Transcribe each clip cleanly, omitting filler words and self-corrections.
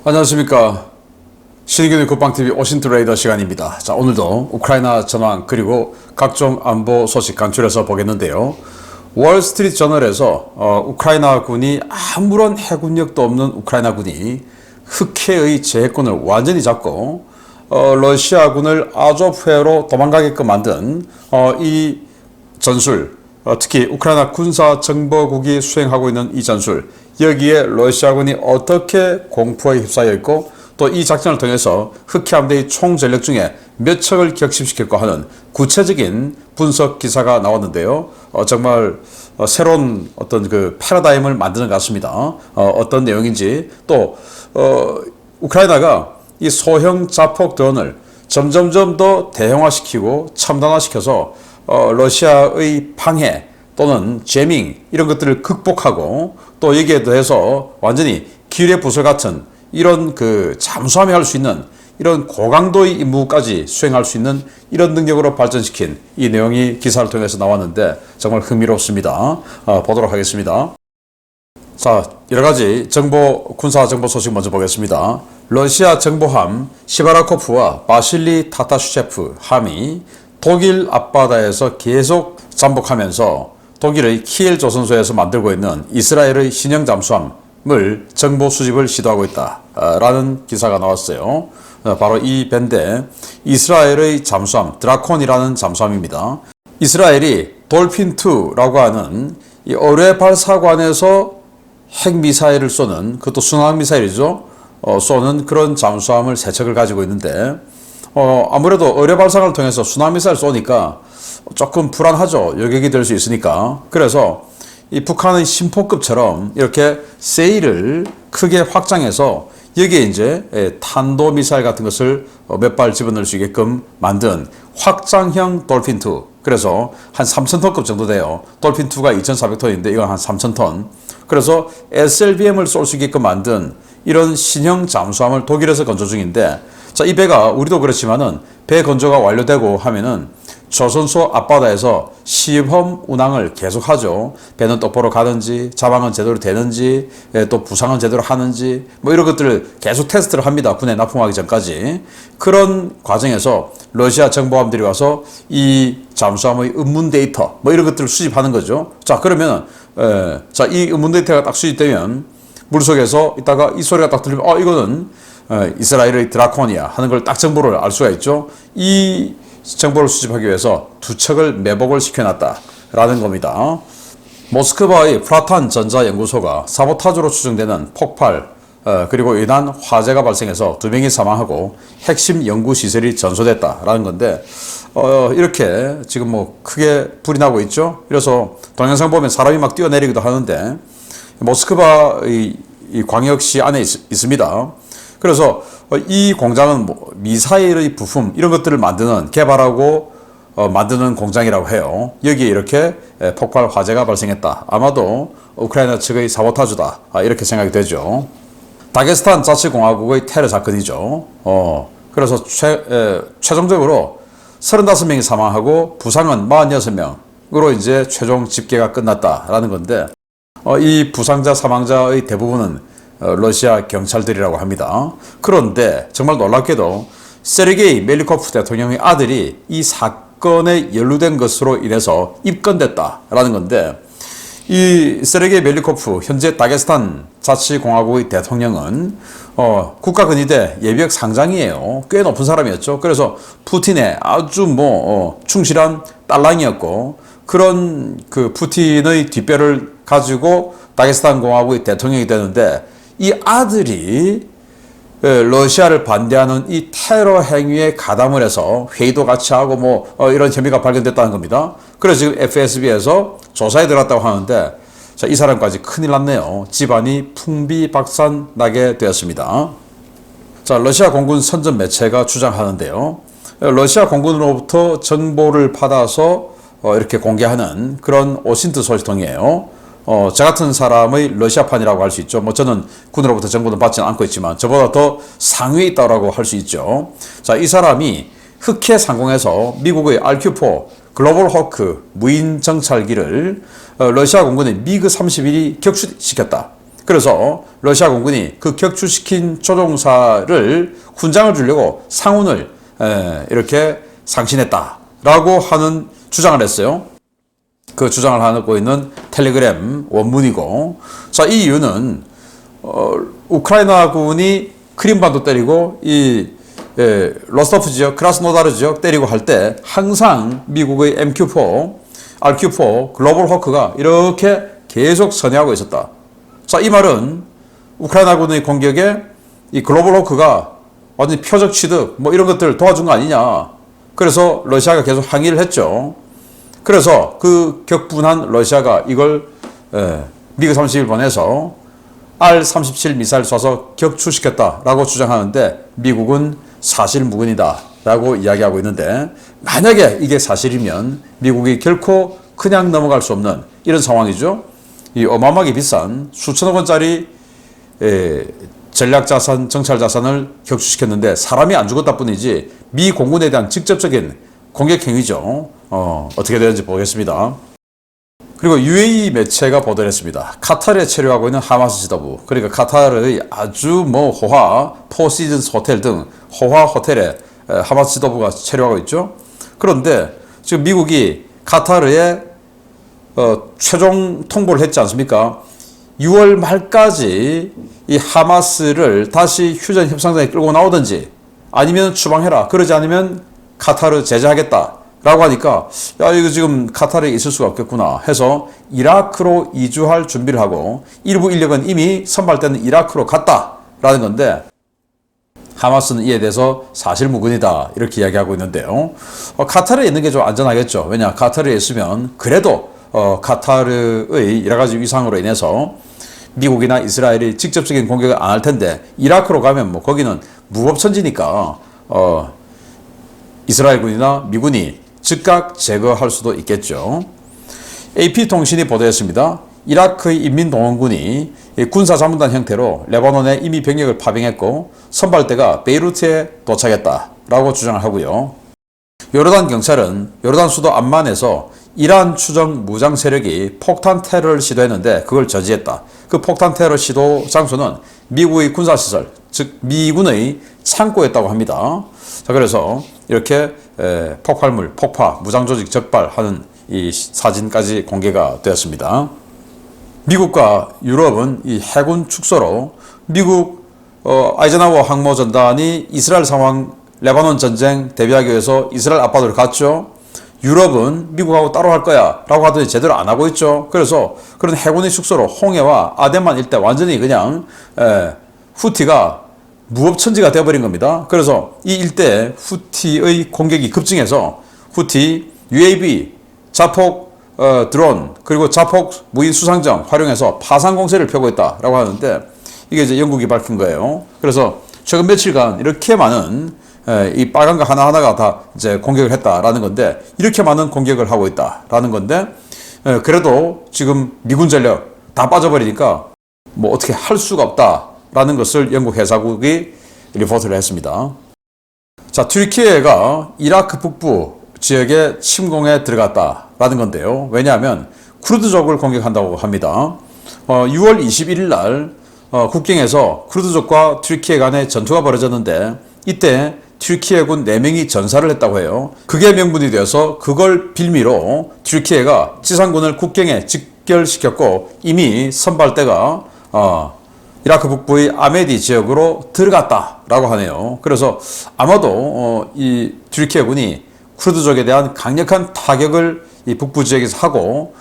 안녕하십니까. 신의균의 국방TV 오신트레이더 시간입니다. 자, 오늘도 우크라이나 전황 그리고 각종 안보 소식 간추려서 보겠는데요. 월스트리트 저널에서 우크라이나 군이 아무런 해군력도 없는 우크라이나 군이 흑해의 제해권을 완전히 잡고 러시아군을 아조프해로 도망가게끔 만든 이 전술, 특히 우크라이나 군사정보국이 수행하고 있는 이 전술, 여기에 러시아군이 어떻게 공포에 휩싸여 있고 또 이 작전을 통해서 흑해 함대의 총 전력 중에 몇 척을 격침시킬까 하는 구체적인 분석 기사가 나왔는데요. 정말 새로운 어떤 그 패러다임을 만드는 것 같습니다. 어떤 내용인지, 또 우크라이나가 이 소형 자폭 드론을 점점점 더 대형화시키고 첨단화시켜서 러시아의 방해 또는 제밍 이런 것들을 극복하고, 또 여기에 더해서 완전히 기뢰 부설 같은 이런 그 잠수함이 할 수 있는 이런 고강도의 임무까지 수행할 수 있는 이런 능력으로 발전시킨 이 내용이 기사를 통해서 나왔는데 정말 흥미롭습니다. 보도록 하겠습니다. 자, 여러가지 군사 정보 소식 먼저 보겠습니다. 러시아 정보함 시바라코프와 바실리 타타슈체프 함이 독일 앞바다에서 계속 잠복하면서 독일의 키엘 조선소에서 만들고 있는 이스라엘의 신형 잠수함을 정보 수집을 시도하고 있다라는 기사가 나왔어요. 바로 이 밴데 이스라엘의 잠수함 드라콘이라는 잠수함입니다. 이스라엘이 돌핀2라고 하는 이 어뢰 발사관에서 핵미사일을 쏘는, 그것도 순항미사일이죠. 쏘는 그런 잠수함을 세 척을 가지고 있는데 아무래도 어뢰 발사관을 통해서 순항미사일 쏘니까 조금 불안하죠. 여객이 될 수 있으니까. 그래서 이 북한의 심포급처럼 이렇게 세일을 크게 확장해서 여기에 이제 탄도미사일 같은 것을 몇 발 집어넣을 수 있게끔 만든 확장형 돌핀2. 그래서 한 3,000톤급 정도 돼요. 돌핀2가 2,400톤인데 이건 한 3,000톤. 그래서 SLBM을 쏠 수 있게끔 만든 이런 신형 잠수함을 독일에서 건조 중인데, 자, 이 배가 우리도 그렇지만은 배 건조가 완료되고 하면은 조선소 앞바다에서 시범 운항을 계속하죠. 배는 똑바로 가는지, 자방은 제대로 되는지, 또 부상은 제대로 하는지, 뭐 이런 것들을 계속 테스트를 합니다. 군에 납품하기 전까지. 그런 과정에서 러시아 정보함들이 와서 이 잠수함의 음문 데이터, 뭐 이런 것들을 수집하는 거죠. 자, 그러면 자, 이 음문 데이터가 딱 수집되면 물속에서 있다가 이 소리가 딱 들리면 이거는 이스라엘의 드라콘이야 하는 걸 딱 정보를 알 수가 있죠. 이 정보를 수집하기 위해서 두 척을 매복을 시켜놨다라는 겁니다. 모스크바의 프라탄 전자연구소가 사보타주로 추정되는 폭발 그리고 인한 화재가 발생해서 2명이 사망하고 핵심 연구시설이 전소됐다라는 건데, 이렇게 지금 뭐 크게 불이 나고 있죠. 그래서 동영상 보면 사람이 막 뛰어내리기도 하는데 모스크바의 이 광역시 안에 있습니다. 그래서 이 공장은 뭐 미사일의 부품 이런 것들을 개발하고 만드는 공장이라고 해요. 여기에 이렇게 폭발 화재가 발생했다. 아마도 우크라이나 측의 사보타주다, 이렇게 생각이 되죠. 다게스탄 자치공화국의 테러 사건이죠. 그래서 최종적으로 35명이 사망하고 부상은 46명으로 이제 최종 집계가 끝났다라는 건데, 이 부상자 사망자의 대부분은 러시아 경찰들이라고 합니다. 그런데 정말 놀랍게도 세르게이 멜리코프 대통령의 아들이 이 사건에 연루된 것으로 인해서 입건됐다라는 건데, 이 세르게이 멜리코프 현재 다게스탄 자치공화국의 대통령은 국가근위대 예비역 상장이에요. 꽤 높은 사람이었죠. 그래서 푸틴의 아주 충실한 딸랑이었고, 그런 그 푸틴의 뒷배를 가지고 다게스탄 공화국의 대통령이 되는데, 이 아들이 러시아를 반대하는 이 테러 행위에 가담을 해서 회의도 같이 하고 이런 혐의가 발견됐다는 겁니다. 그래서 지금 FSB에서 조사에 들어갔다고 하는데, 자, 이 사람까지 큰일 났네요. 집안이 풍비박산 나게 되었습니다. 자, 러시아 공군 선전 매체가 주장하는데요. 러시아 공군으로부터 정보를 받아서 이렇게 공개하는 그런 오신트 소식통이에요. 저 같은 사람의 러시아판이라고 할 수 있죠. 저는 군으로부터 정보는 받지는 않고 있지만 저보다 더 상위에 있다고 할 수 있죠. 자, 이 사람이 흑해 상공에서 미국의 RQ-4 글로벌 호크 무인 정찰기를 러시아 공군의 미그 31이 격추시켰다. 그래서 러시아 공군이 그 격추시킨 조종사를 훈장을 주려고 상훈을 이렇게 상신했다라고 하는 주장을 했어요. 그 주장을 하고 있는 텔레그램 원문이고, 자, 이 이유는 우크라이나군이 크림반도 때리고 이 로스토프 지역, 크라스노다르 지역 때리고 할 때 항상 미국의 MQ4, RQ4, 글로벌 호크가 이렇게 계속 선회하고 있었다. 자, 이 말은 우크라이나군의 공격에 이 글로벌 호크가 완전히 표적 취득 뭐 이런 것들을 도와준 거 아니냐. 그래서 러시아가 계속 항의를 했죠. 그래서 그 격분한 러시아가 이걸 미그 31 보내서 R-37 미사일 쏴서 격추시켰다라고 주장하는데 미국은 사실무근이다라고 이야기하고 있는데, 만약에 이게 사실이면 미국이 결코 그냥 넘어갈 수 없는 이런 상황이죠. 이 어마어마하게 비싼 수천억 원짜리 전략자산, 정찰자산을 격추시켰는데 사람이 안 죽었다 뿐이지 미 공군에 대한 직접적인 공격 행위죠. 어떻게 되는지 보겠습니다. 그리고 UAE 매체가 보도를 했습니다. 카타르에 체류하고 있는 하마스 지도부, 그러니까 카타르의 아주 호화, 포시즌스 호텔 등 호화 호텔에 하마스 지도부가 체류하고 있죠. 그런데 지금 미국이 카타르에 최종 통보를 했지 않습니까? 6월 말까지 이 하마스를 다시 휴전 협상장에 끌고 나오든지 아니면 추방해라. 그러지 않으면 카타르 제재하겠다 라고 하니까, 야, 이거 지금 카타르에 있을 수가 없겠구나 해서 이라크로 이주할 준비를 하고, 일부 인력은 이미 선발되는 이라크로 갔다라는 건데, 하마스는 이에 대해서 사실무근이다 이렇게 이야기하고 있는데요. 카타르에 있는 게 좀 안전하겠죠. 왜냐, 카타르에 있으면 그래도 카타르의 여러 가지 위상으로 인해서 미국이나 이스라엘이 직접적인 공격을 안 할 텐데, 이라크로 가면 뭐 거기는 무법천지니까 이스라엘군이나 미군이 즉각 제거할 수도 있겠죠. AP통신이 보도했습니다. 이라크의 인민동원군이 군사자문단 형태로 레바논에 이미 병력을 파병했고 선발대가 베이루트에 도착했다라고 주장을 하고요. 요르단 경찰은 요르단 수도 암만에서 이란 추정 무장 세력이 폭탄 테러를 시도했는데 그걸 저지했다. 그 폭탄 테러 시도 장소는 미국의 군사시설, 즉 미군의 창고였다고 합니다. 자, 그래서 이렇게 폭발물, 폭파, 무장조직 적발하는 이 사진까지 공개가 되었습니다. 미국과 유럽은 이 해군 축소로 미국 아이젠하워 항모전단이 이스라엘 상황, 레바논 전쟁 대비하기 위해서 이스라엘 앞바다를 갔죠. 유럽은 미국하고 따로 할 거야 라고 하더니 제대로 안 하고 있죠. 그래서 그런 해군의 축소로 홍해와 아덴만 일대 완전히 그냥 후티가 무법천지가 되어버린 겁니다. 그래서 이 일대에 후티의 공격이 급증해서 후티 UAV, 자폭 드론, 그리고 자폭 무인 수상정 활용해서 파상 공세를 펴고 있다라고 하는데, 이게 이제 영국이 밝힌 거예요. 그래서 최근 며칠간 이렇게 많은 이 빨간 거 하나하나가 다 이제 공격을 했다라는 건데, 이렇게 많은 공격을 하고 있다라는 건데, 그래도 지금 미군 전력 다 빠져버리니까 뭐 어떻게 할 수가 없다라는 것을 영국 해사국이 리포트를 했습니다. 자, 튀르키예가 이라크 북부 지역에 침공에 들어갔다라는 건데요. 왜냐하면 쿠르드족을 공격한다고 합니다. 6월 21일 날 국경에서 쿠르드족과 튀르키예 간의 전투가 벌어졌는데, 이때 튀르키예군 4명이 전사를 했다고 해요. 그게 명분이 되어서 그걸 빌미로 튀르키예가 지상군을 국경에 직결시켰고, 이미 선발대가 이라크 북부의 아메디 지역으로 들어갔다라고 하네요. 그래서 아마도 이 튀르키예군이 쿠르드족에 대한 강력한 타격을 이 북부 지역에서 하고,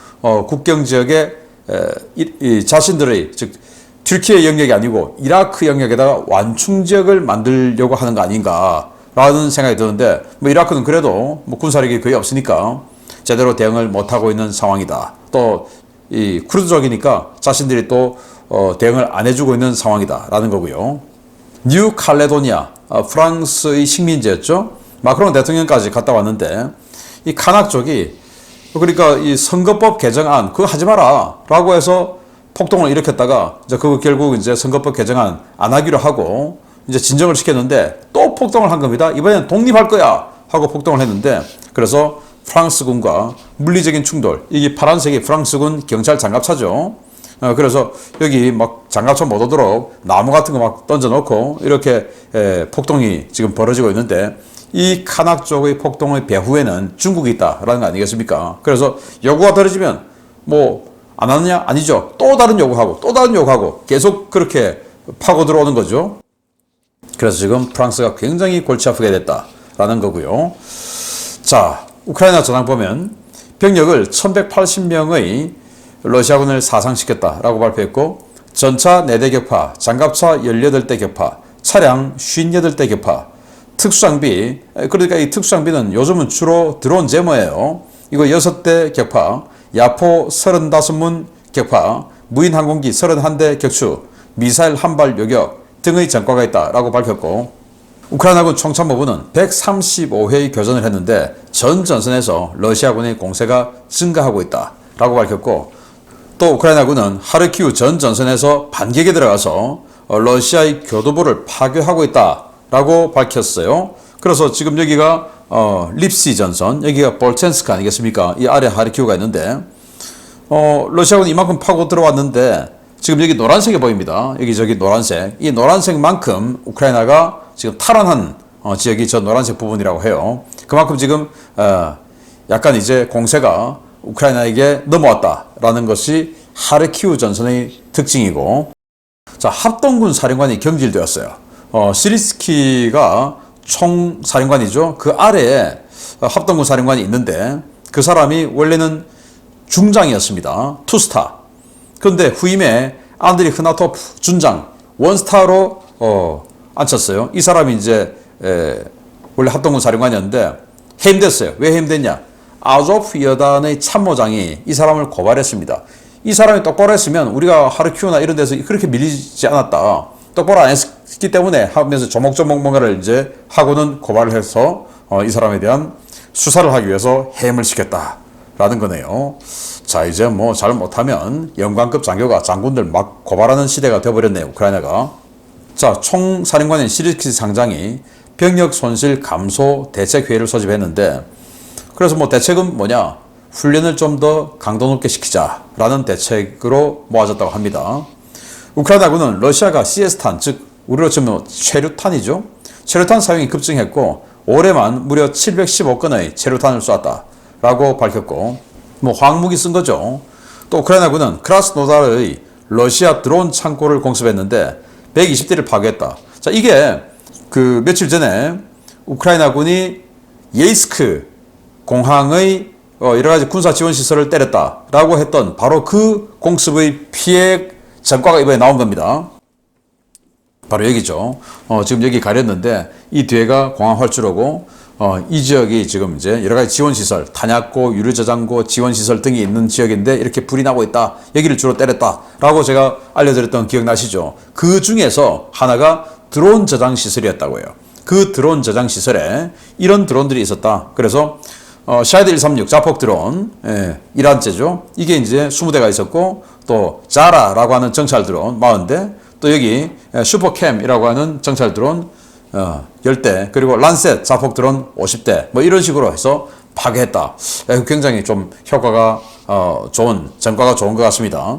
국경 지역에 이 자신들의, 즉 튀르키예 영역이 아니고 이라크 영역에다가 완충 지역을 만들려고 하는 거 아닌가라는 생각이 드는데, 뭐 이라크는 그래도 뭐 군사력이 거의 없으니까 제대로 대응을 못 하고 있는 상황이다. 또 이 쿠르드족이니까 자신들이 또 대응을 안 해주고 있는 상황이다라는 거고요. 뉴 칼레도니아, 프랑스의 식민지였죠. 마크롱 대통령까지 갔다 왔는데, 이 카낙 쪽이, 그러니까 이 선거법 개정안 그거 하지 마라 라고 해서 폭동을 일으켰다가 이제 그거 결국 이제 선거법 개정안 안 하기로 하고 이제 진정을 시켰는데 또 폭동을 한 겁니다. 이번엔 독립할 거야 하고 폭동을 했는데, 그래서 프랑스군과 물리적인 충돌, 이게 파란색이 프랑스군 경찰 장갑차죠. 그래서 여기 막 장갑차 못 오도록 나무 같은 거 막 던져놓고 이렇게 폭동이 지금 벌어지고 있는데 이 카낙 쪽의 폭동의 배후에는 중국이 있다라는 거 아니겠습니까? 그래서 요구가 들어지면 뭐 안 하느냐? 아니죠. 또 다른 요구하고 또 다른 요구하고 계속 그렇게 파고 들어오는 거죠. 그래서 지금 프랑스가 굉장히 골치 아프게 됐다라는 거고요. 자, 우크라이나 전황 보면 병력을 1180명의 러시아군을 사상시켰다라고 발표했고 전차 4대 격파, 장갑차 18대 격파, 차량 58대 격파, 특수장비, 그러니까 이 특수장비는 요즘은 주로 드론 제모예요. 이거 6대 격파, 야포 35문 격파, 무인 항공기 31대 격추, 미사일 한 발 요격 등의 전과가 있다라고 밝혔고 우크라이나군 총참모부는 135회의 교전을 했는데 전 전선에서 러시아군의 공세가 증가하고 있다라고 밝혔고 또 우크라이나군은 하르키우 전 전선에서 반격에 들어가서 러시아의 교두보를 파괴하고 있다라고 밝혔어요. 그래서 지금 여기가 립시 전선, 여기가 볼첸스크 아니겠습니까? 이 아래 하르키우가 있는데 러시아군이 이만큼 파고 들어왔는데 지금 여기 노란색이 보입니다. 여기 저기 노란색. 이 노란색만큼 우크라이나가 지금 탈환한 지역이 저 노란색 부분이라고 해요. 그만큼 지금 약간 이제 공세가 우크라이나에게 넘어왔다라는 것이 하르키우 전선의 특징이고 자, 합동군 사령관이 경질되었어요. 시리스키가 총사령관이죠. 그 아래에 합동군 사령관이 있는데 그 사람이 원래는 중장이었습니다. 투스타. 그런데 후임에 안드리 흐나토프 준장 원스타로 앉혔어요. 이 사람이 이제 원래 합동군 사령관이었는데 해임됐어요. 왜 해임됐냐? 아조프 여단의 참모장이 이 사람을 고발했습니다. 이 사람이 똑바로 했으면 우리가 하르키우나 이런 데서 그렇게 밀리지 않았다. 똑바로 안 했기 때문에 하면서 조목조목 뭔가를 이제 하고는 고발을 해서 이 사람에 대한 수사를 하기 위해서 해임을 시켰다라는 거네요. 자, 이제 뭐 잘 못하면 영관급 장교가 장군들 막 고발하는 시대가 되어버렸네요. 우크라이나가. 자, 총사령관인 시리스키 상장이 병력 손실 감소 대책회의를 소집했는데 그래서 뭐 대책은 뭐냐? 훈련을 좀 더 강도 높게 시키자라는 대책으로 모아졌다고 합니다. 우크라이나군은 러시아가 CS탄, 즉 우리로 치면 최루탄이죠. 최루탄 사용이 급증했고 올해만 무려 715건의 최루탄을 쐈다라고 밝혔고 뭐 황무기 쓴 거죠. 또 우크라이나군은 크라스노다르의 러시아 드론 창고를 공습했는데 120대를 파괴했다. 자, 이게 그 며칠 전에 우크라이나군이 예이스크 공항의 여러 가지 군사 지원 시설을 때렸다라고 했던 바로 그 공습의 피해 전과가 이번에 나온 겁니다. 바로 여기죠. 지금 여기 가렸는데 이 뒤에가 공항 활주로고 이 지역이 지금 이제 여러 가지 지원 시설, 탄약고, 유류 저장고, 지원 시설 등이 있는 지역인데 이렇게 불이 나고 있다. 여기를 주로 때렸다라고 제가 알려드렸던 기억나시죠? 그 중에서 하나가 드론 저장 시설이었다고요. 그 드론 저장 시설에 이런 드론들이 있었다. 그래서 샤이드 136 자폭 드론, 이란제죠. 이게 이제 20대가 있었고, 또 자라라고 하는 정찰 드론 40대, 또 여기 슈퍼캠이라고 하는 정찰 드론 10대, 그리고 란셋 자폭 드론 50대, 뭐 이런 식으로 해서 파괴했다. 굉장히 좀 효과가 좋은, 전과가 좋은 것 같습니다.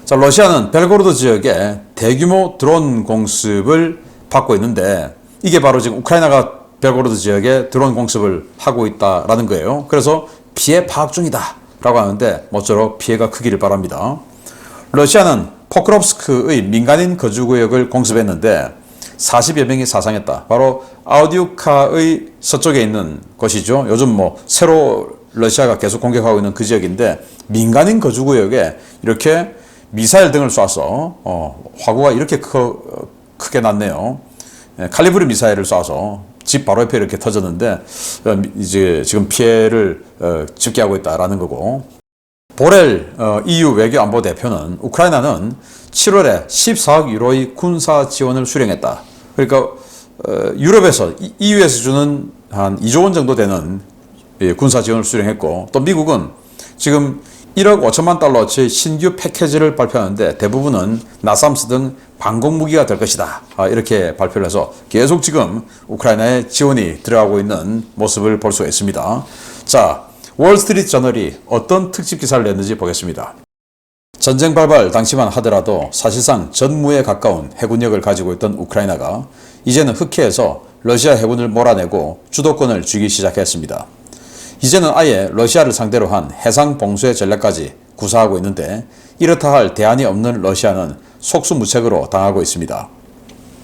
자, 러시아는 벨고로드 지역에 대규모 드론 공습을 받고 있는데 이게 바로 지금 우크라이나가 벨고로드 지역에 드론 공습을 하고 있다라는 거예요. 그래서 피해 파악 중이다 라고 하는데 모쪼록 피해가 크기를 바랍니다. 러시아는 포크롭스크의 민간인 거주구역을 공습했는데 40여 명이 사상했다. 바로 아우디우카의 서쪽에 있는 곳이죠. 요즘 뭐 새로 러시아가 계속 공격하고 있는 그 지역인데 민간인 거주구역에 이렇게 미사일 등을 쏴서 화구가 이렇게 크게 났네요. 칼리브르 미사일을 쏴서 집 바로 옆에 이렇게 터졌는데 이제 지금 피해를 집계하고 있다라는 거고 보렐 EU 외교안보 대표는 우크라이나는 7월에 14억 유로의 군사 지원을 수령했다. 그러니까 유럽에서 EU에서 주는 한 2조 원 정도 되는 군사 지원을 수령했고 또 미국은 지금 1억 5천만 달러어치 신규 패키지를 발표하는데 대부분은 나삼스 등 방공무기가 될 것이다. 이렇게 발표를 해서 계속 지금 우크라이나에 지원이 들어가고 있는 모습을 볼 수가 있습니다. 자, 월스트리트 저널이 어떤 특집 기사를 냈는지 보겠습니다. 전쟁 발발 당시만 하더라도 사실상 전무에 가까운 해군력을 가지고 있던 우크라이나가 이제는 흑해에서 러시아 해군을 몰아내고 주도권을 쥐기 시작했습니다. 이제는 아예 러시아를 상대로 한 해상 봉쇄 전략까지 구사하고 있는데 이렇다 할 대안이 없는 러시아는 속수무책으로 당하고 있습니다.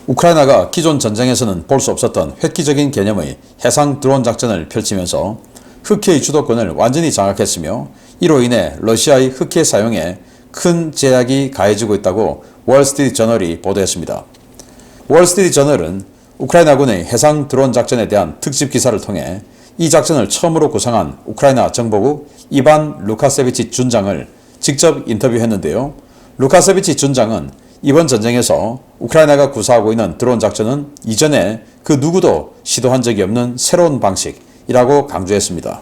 우크라이나가 기존 전쟁에서는 볼 수 없었던 획기적인 개념의 해상 드론 작전을 펼치면서 흑해의 주도권을 완전히 장악했으며 이로 인해 러시아의 흑해 사용에 큰 제약이 가해지고 있다고 월스트리트 저널이 보도했습니다. 월스트리트 저널은 우크라이나군의 해상 드론 작전에 대한 특집 기사를 통해 이 작전을 처음으로 구상한 우크라이나 정보국 이반 루카세비치 준장을 직접 인터뷰했는데요. 루카세비치 준장은 이번 전쟁에서 우크라이나가 구사하고 있는 드론 작전은 이전에 그 누구도 시도한 적이 없는 새로운 방식이라고 강조했습니다.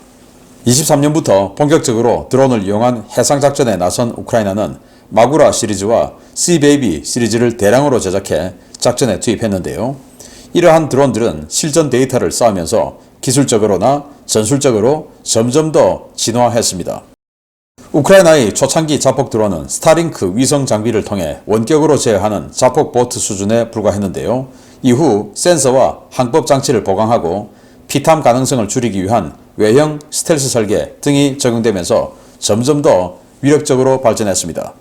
23년부터 본격적으로 드론을 이용한 해상작전에 나선 우크라이나는 마구라 시리즈와 시베이비 시리즈를 대량으로 제작해 작전에 투입했는데요. 이러한 드론들은 실전 데이터를 쌓으면서 기술적으로나 전술적으로 점점 더 진화했습니다. 우크라이나의 초창기 자폭 드론은 스타링크 위성 장비를 통해 원격으로 제어하는 자폭 보트 수준에 불과했는데요. 이후 센서와 항법 장치를 보강하고 피탐 가능성을 줄이기 위한 외형 스텔스 설계 등이 적용되면서 점점 더 위력적으로 발전했습니다.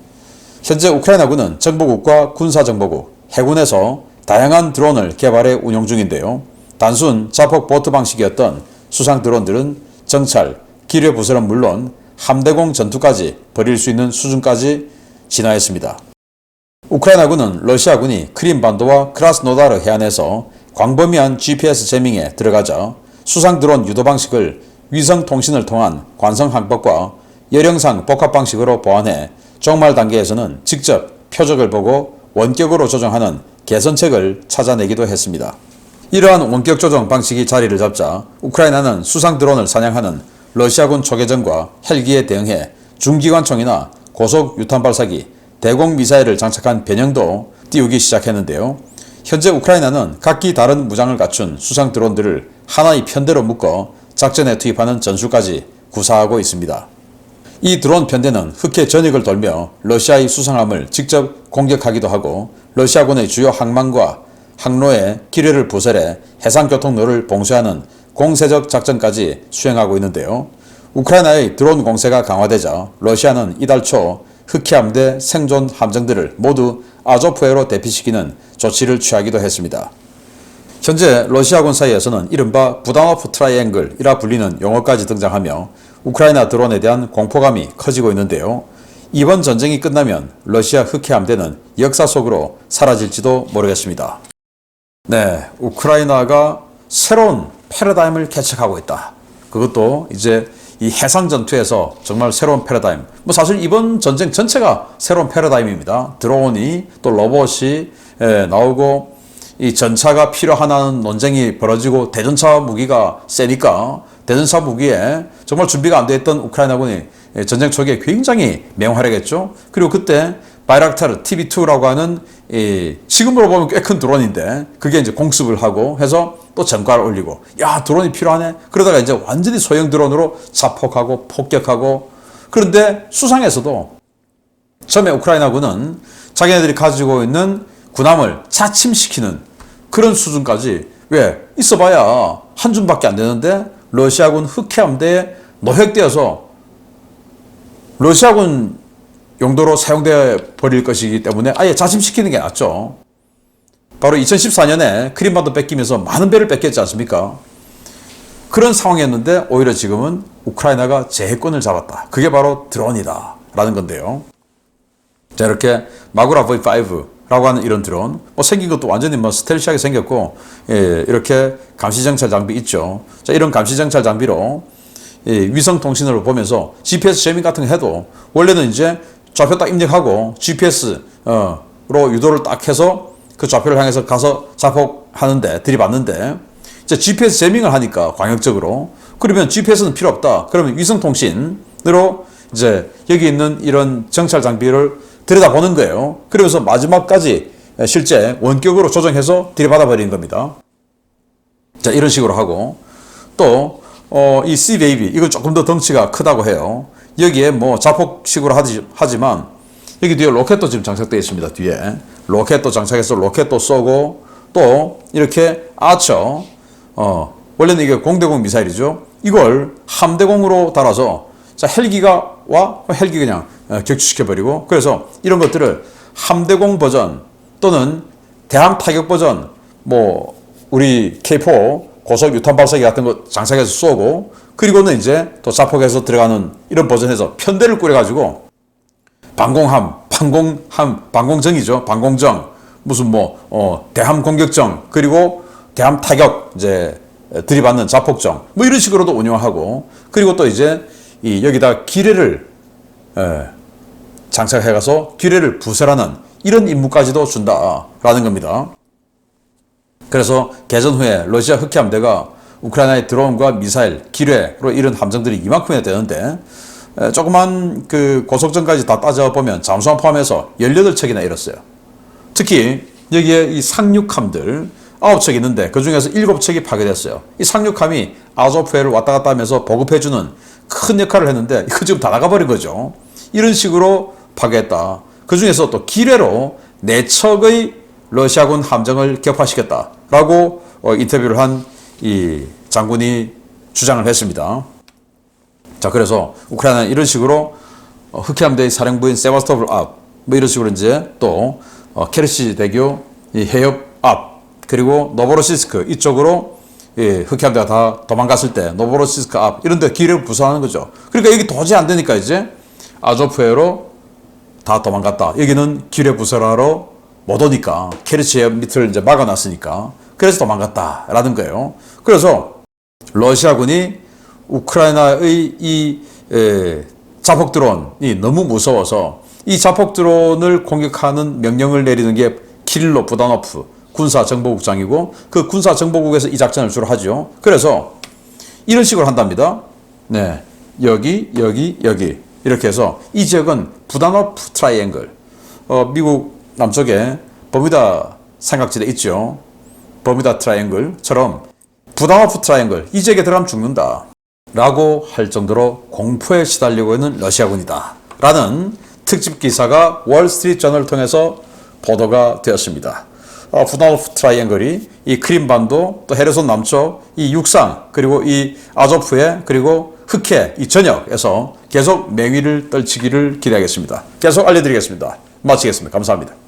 현재 우크라이나군은 정보국과 군사정보국, 해군에서 다양한 드론을 개발해 운용 중인데요. 단순 자폭 보트 방식이었던 수상 드론들은 정찰, 기뢰 부설은 물론 함대공 전투까지 벌일 수 있는 수준까지 진화했습니다. 우크라이나군은 러시아군이 크림반도와 크라스노다르 해안에서 광범위한 GPS 제밍에 들어가자 수상 드론 유도 방식을 위성 통신을 통한 관성 항법과 열영상 복합 방식으로 보완해 종말 단계에서는 직접 표적을 보고 원격으로 조정하는 개선책을 찾아내기도 했습니다. 이러한 원격 조정 방식이 자리를 잡자 우크라이나는 수상 드론을 사냥하는 러시아군 초계전과 헬기에 대응해 중기관총이나 고속 유탄 발사기, 대공 미사일을 장착한 변형도 띄우기 시작했는데요. 현재 우크라이나는 각기 다른 무장을 갖춘 수상 드론들을 하나의 편대로 묶어 작전에 투입하는 전술까지 구사하고 있습니다. 이 드론 편대는 흑해 전역을 돌며 러시아의 수상함을 직접 공격하기도 하고 러시아군의 주요 항만과 항로에 기뢰를 부설해 해상교통로를 봉쇄하는 공세적 작전까지 수행하고 있는데요. 우크라이나의 드론 공세가 강화되자 러시아는 이달 초 흑해 함대 생존 함정들을 모두 아조프해로 대피시키는 조치를 취하기도 했습니다. 현재 러시아군 사이에서는 이른바 부다노프 트라이앵글이라 불리는 용어까지 등장하며 우크라이나 드론에 대한 공포감이 커지고 있는데요. 이번 전쟁이 끝나면 러시아 흑해 함대는 역사 속으로 사라질지도 모르겠습니다. 네, 우크라이나가 새로운 패러다임을 개척하고 있다. 그것도 이제 이 해상 전투에서 정말 새로운 패러다임. 사실 이번 전쟁 전체가 새로운 패러다임입니다. 드론이 또 로봇이 나오고 이 전차가 필요하다는 논쟁이 벌어지고 대전차 무기가 세니까 대전차 무기에 정말 준비가 안 돼 있던 우크라이나군이 전쟁 초기에 굉장히 맹활약했죠. 그리고 그때 바이락타르 TB2라고 하는 지금으로 보면 꽤 큰 드론인데 그게 이제 공습을 하고 해서 또 전과를 올리고 야 드론이 필요하네. 그러다가 이제 완전히 소형 드론으로 자폭하고 폭격하고 그런데 수상에서도 처음에 우크라이나군은 자기네들이 가지고 있는 군함을 차침시키는 그런 수준까지 왜 있어봐야 한 줌밖에 안 되는데 러시아군 흑해 함대에 노획되어서 러시아군 용도로 사용되어 버릴 것이기 때문에 아예 자침시키는 게 낫죠. 바로 2014년에 크림반도 뺏기면서 많은 배를 뺏겼지 않습니까? 그런 상황이었는데 오히려 지금은 우크라이나가 제해권을 잡았다. 그게 바로 드론이다 라는 건데요. 자, 이렇게 마구라 V5라고 하는 이런 드론 생긴 것도 완전히 스텔시하게 생겼고 이렇게 감시정찰 장비 있죠. 자, 이런 감시정찰 장비로 위성 통신을 보면서 GPS 제밍 같은 거 해도 원래는 이제 좌표 딱 입력하고 GPS로 유도를 딱 해서 그 좌표를 향해서 가서 자폭하는데 들이받는데 이제 GPS 제밍을 하니까 광역적으로 그러면 GPS는 필요 없다. 그러면 위성 통신으로 이제 여기 있는 이런 정찰 장비를 들여다보는 거예요. 그러면서 마지막까지 실제 원격으로 조정해서 들이받아 버리는 겁니다. 자, 이런 식으로 하고 또 이 C-Baby 이건 조금 더 덩치가 크다고 해요. 여기에 자폭식으로 하지만 여기 뒤에 로켓도 지금 장착되어 있습니다. 뒤에 로켓도 장착해서 로켓도 쏘고 또 이렇게 아처 원래는 이게 공대공 미사일이죠. 이걸 함대공으로 달아서 자 헬기가 와 헬기 그냥 격추시켜버리고 그래서 이런 것들을 함대공 버전 또는 대함 타격 버전 뭐 우리 K4 고속 유탄 발사기 같은 거 장착해서 쏘고 그리고는 이제 또 자폭해서 들어가는 이런 버전에서 편대를 꾸려가지고 방공함, 방공정이죠. 방공정 무슨 뭐 대함 공격정 그리고 대함 타격 이제 들이받는 자폭정 뭐 이런 식으로도 운영하고 그리고 또 이제 이 여기다 기뢰를 장착해가서 기뢰를 부설하는 이런 임무까지도 준다라는 겁니다. 그래서 개전 후에 러시아 흑해 함대가 우크라이나의 드론과 미사일, 기뢰로 이런 함정들이 이만큼이나 되는데 조그만 그 고속정까지 다 따져보면 잠수함 포함해서 18척이나 잃었어요. 특히 여기에 이 상륙함들 9척 있는데 그 중에서 7척이 파괴됐어요. 이 상륙함이 아조프해를 왔다 갔다 하면서 보급해주는 큰 역할을 했는데 이거 지금 다 나가버린 거죠. 이런 식으로 파괴했다. 그 중에서 또 기뢰로 4척의 러시아군 함정을 격파시켰다라고 인터뷰를 한 이 장군이 주장을 했습니다. 자, 그래서 우크라이나는 이런 식으로 흑해함대의 사령부인 세바스토폴 앞, 뭐 이런 식으로 이제 또 케르시 대교 이 해협 앞, 그리고 노보로시스크 이쪽으로 흑해함대가 다 도망갔을 때 노보로시스크 앞 이런 데 기뢰를 부수하는 거죠. 그러니까 여기 도저히 안 되니까 이제 아조프해로 다 도망갔다. 여기는 기뢰 부설하러 못 오니까 케르치 해협 밑을 이제 막아놨으니까 그래서 도망갔다라는 거예요. 그래서 러시아군이 우크라이나의 이 자폭 드론이 너무 무서워서 이 자폭 드론을 공격하는 명령을 내리는 게 키릴로 부다노프 군사정보국장이고 그 군사정보국에서 이 작전을 주로 하죠. 그래서 이런 식으로 한답니다. 네, 여기 이렇게 해서 이 지역은 부다노프 트라이앵글 미국 남쪽에 버뮤다 삼각지대 있죠. 버뮤다 트라이앵글처럼 부다노프 트라이앵글 이 지역에 들어가면 죽는다 라고 할 정도로 공포에 시달리고 있는 러시아군이다 라는 특집 기사가 월스트리트 저널을 통해서 보도가 되었습니다. 부다노프 트라이앵글이 이 크림반도 또 헤르손 남쪽 이 육상 그리고 이 아조프해 그리고 흑해 이 전역에서 계속 맹위를 떨치기를 기대하겠습니다. 계속 알려드리겠습니다. 마치겠습니다. 감사합니다.